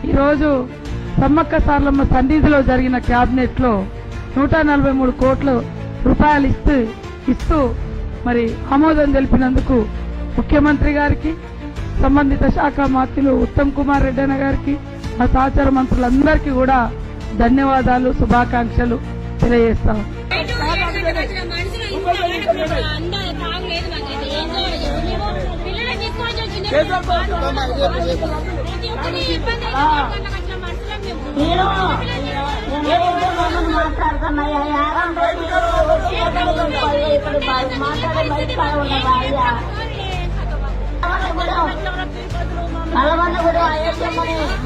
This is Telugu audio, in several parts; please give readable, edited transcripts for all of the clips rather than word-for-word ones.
ఈరోజు సమ్మక్క సార్లమ్మ సన్నిధిలో జరిగిన క్యాబినెట్ లో 143 కోట్ల రూపాయలు ఇస్తూ మరి ఆమోదం తెలిపినందుకు ముఖ్యమంత్రి గారికి, సంబంధిత శాఖ మంత్రులు ఉత్తమ్ కుమార్ రెడ్డి అన్న గారికి, మా సహచర మంత్రులందరికీ కూడా ధన్యవాదాలు, శుభాకాంక్షలు తెలియజేస్తాం.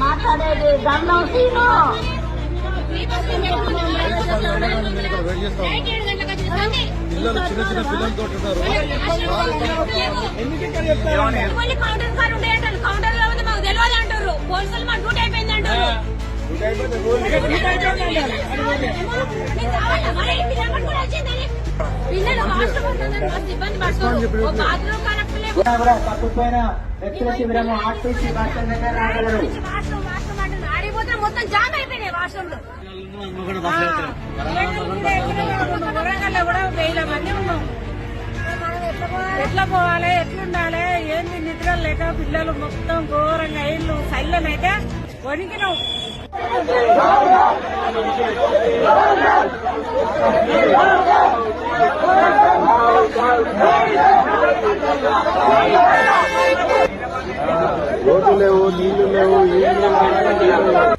మాట్లాడేది గంధం సీను పిల్లలు చిన్న చిన్న పిల్లలతో ఉన్నారు. కౌంటర్ లో ఉంది మాకు తెలియదు అంటారు. పోలీసులు మా డ్యూటీ అయిపోయింది అంటారు. పిల్లలు ఇబ్బంది పడుతున్నారు. ఆడిపోతే మొత్తం జామ్ అయిపోయినాయి వాష్రూమ్లు. వరంగల్లో కూడా 1000 మంది ఉన్నాం. ఎట్లా పోవాలి, ఎట్లుండాలి, ఏంది నిద్ర లేక పిల్లలు మొత్తం ఘోరంగా ఇల్లు సైలనైతే వణికినాం. రోడ్లు లేవు, నీళ్లు లేవు, ఏం లేవు.